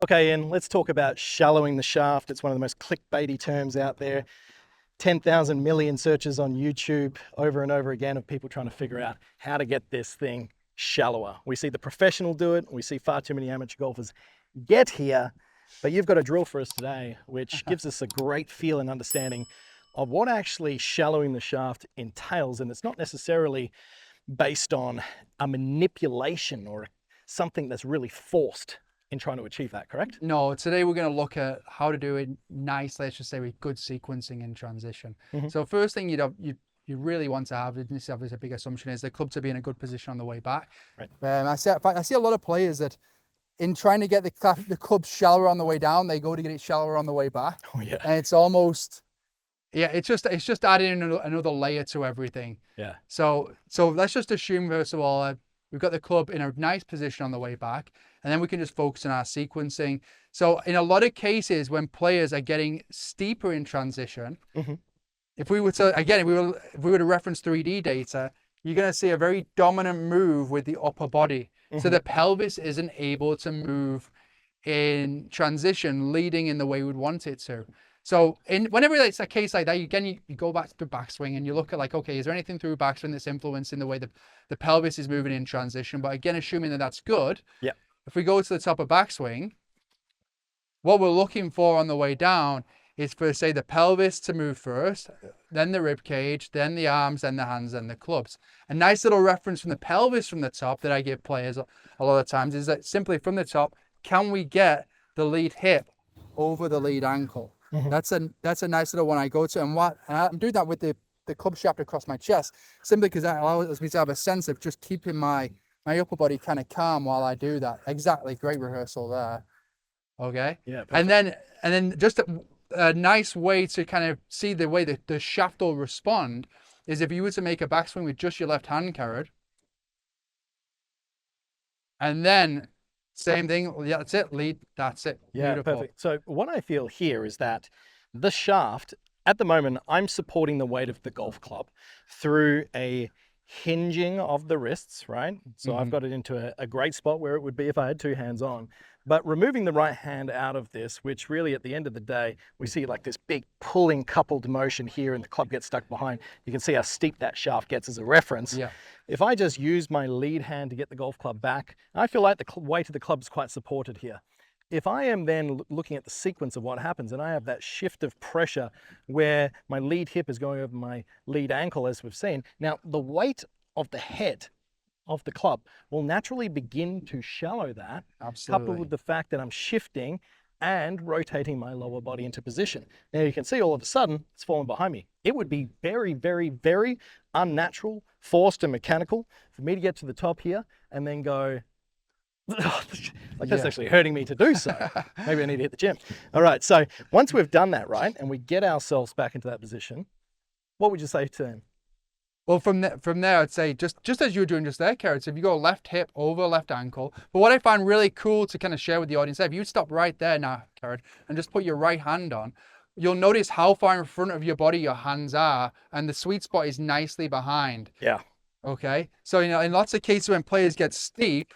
Okay, Ian, let's talk about shallowing the shaft. It's one of the most clickbaity terms out there. 10,000 million searches on YouTube over and over again of people trying to figure out how to get this thing shallower. We see the professional do it. We see far too many amateur golfers get here, but you've got a drill for us today, which gives us a great feel and understanding of what actually shallowing the shaft entails. And it's not necessarily based on a manipulation or something that's really forced in trying to achieve that, correct? No, today we're going to look at how to do it nicely, let's just say with good sequencing in transition. So first thing you really want to have, and this is a big assumption, is the club to be in a good position on the way back. Right. I see a lot of players that in trying to get the club shallower on the way down, they go to get it shallower on the way back. Oh yeah. And it's almost, it's just adding another layer to everything. Yeah. So let's just assume, first of all, we've got the club in a nice position on the way back, and then we can just focus on our sequencing. So in a lot of cases, when players are getting steeper in transition, if we were to reference 3D data, you're going to see a very dominant move with the upper body. So the pelvis isn't able to move in transition, leading in the way we'd want it to. So whenever it's a case like that, you go back to the backswing and you look at like, okay, is there anything through backswing that's influencing the way the pelvis is moving in transition? But again, assuming that that's good, if we go to the top of backswing, what we're looking for on the way down is for, say, the pelvis to move first, then the rib cage, then the arms, then the hands, then the clubs. A nice little reference from the pelvis from the top that I give players a lot of times is that simply from the top, can we get the lead hip over the lead ankle? That's a nice little one I go to, and I'm doing that with the club shaft across my chest, simply because that allows me to have a sense of just keeping my upper body kind of calm while I do that. Exactly, great rehearsal there. Okay. Yeah. Perfect. And then just a nice way to kind of see the way that the shaft will respond is if you were to make a backswing with just your left hand, Kerrod, and then same thing. Yeah, that's it. Lead. That's it. Yeah, beautiful. perfect. So what I feel here is that the shaft, at the moment, I'm supporting the weight of the golf club through a hinging of the wrists, right? So I've got it into a great spot where it would be if I had two hands on. But removing the right hand out of this, which really at the end of the day, we see like this big pulling coupled motion here and the club gets stuck behind. You can see how steep that shaft gets as a reference. Yeah. If I just use my lead hand to get the golf club back, I feel like the weight of the club is quite supported here. If I am then looking at the sequence of what happens and I have that shift of pressure where my lead hip is going over my lead ankle, as we've seen, now the weight of the head of the club will naturally begin to shallow that. Absolutely. Coupled with the fact that I'm shifting and rotating my lower body into position. Now you can see all of a sudden it's fallen behind me. It would be very, very, very unnatural, forced and mechanical for me to get to the top here and then go, that's actually hurting me to do so. Maybe I need to hit the gym. All right, so once we've done that, right, and we get ourselves back into that position, what would you say to them? Well, from there, I'd say just as you were doing just there, Kerrod, so if you go left hip over left ankle. But what I find really cool to kind of share with the audience, if you stop right there now, Kerrod, and just put your right hand on, you'll notice how far in front of your body your hands are, and the sweet spot is nicely behind. Yeah. Okay. So, in lots of cases when players get steep,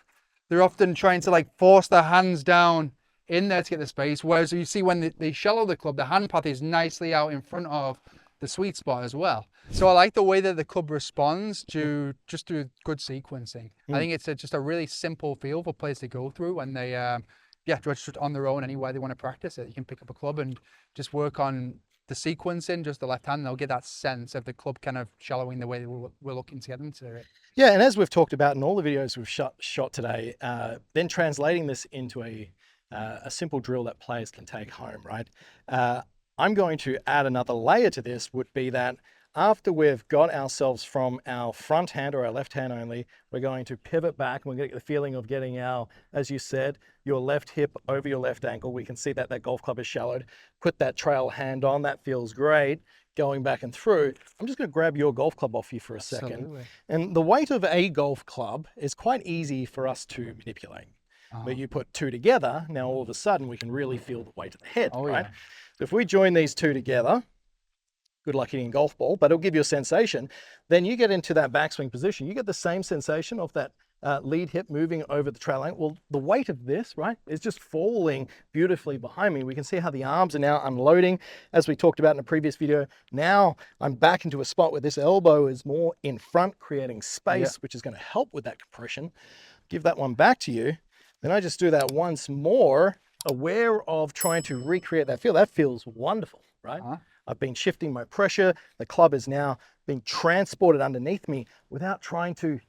they're often trying to like force their hands down in there to get the space. Whereas you see when they shallow the club, the hand path is nicely out in front of the sweet spot as well. So I like the way that the club responds to just through good sequencing. I think it's just a really simple feel for players to go through when they, just on their own anywhere they want to practice it. You can pick up a club and just work on the sequencing, just the left hand, and they'll get that sense of the club kind of shallowing the way we're looking to get them to it. Yeah, and as we've talked about in all the videos we've shot today, then translating this into a simple drill that players can take home, right? I'm going to add another layer to this would be that after we've got ourselves from our front hand or our left hand only, we're going to pivot back and we're going to get the feeling of getting our, as you said, your left hip over your left ankle. We can see that that golf club is shallowed. Put that trail hand on, that feels great. Going back and through, I'm just going to grab your golf club off you for a second. And the weight of a golf club is quite easy for us to manipulate. But you put two together, now all of a sudden we can really feel the weight of the head, right? Yeah. So if we join these two together, good luck hitting a golf ball, but it'll give you a sensation. Then you get into that backswing position. You get the same sensation of that lead hip moving over the trail ankle. Well, the weight of this, right, is just falling beautifully behind me. We can see how the arms are now unloading, as we talked about in a previous video. Now I'm back into a spot where this elbow is more in front, creating space, which is going to help with that compression. Give that one back to you. Then I just do that once more, aware of trying to recreate that feel. That feels wonderful, right? I've been shifting my pressure. The club is now being transported underneath me without trying to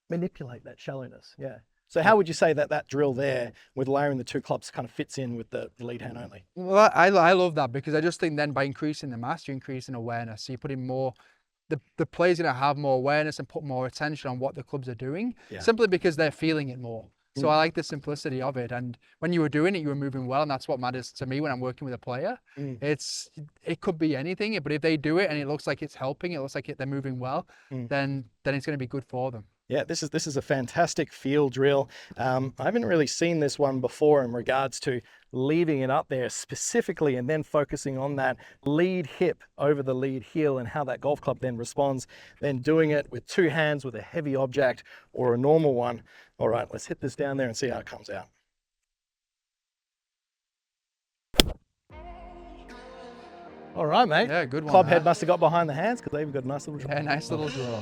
manipulate that shallowness. Yeah. So how would you say that that drill there with layering the two clubs kind of fits in with the lead hand only? Well, I love that, because I just think then by increasing the mass, you're increasing awareness. So you're putting more, the player's going to have more awareness and put more attention on what the clubs are doing, simply because they're feeling it more. So I like the simplicity of it. And when you were doing it, you were moving well. And that's what matters to me when I'm working with a player. It could be anything, but if they do it and it looks like it's helping, it looks like they're moving well, then it's going to be good for them. Yeah, this is a fantastic feel drill. I haven't really seen this one before in regards to leaving it up there specifically and then focusing on that lead hip over the lead heel and how that golf club then responds, then doing it with two hands with a heavy object or a normal one. All right, let's hit this down there and see how it comes out. All right, mate. Yeah, good one. Club head must have got behind the hands because they've got a nice little Yeah, nice little draw.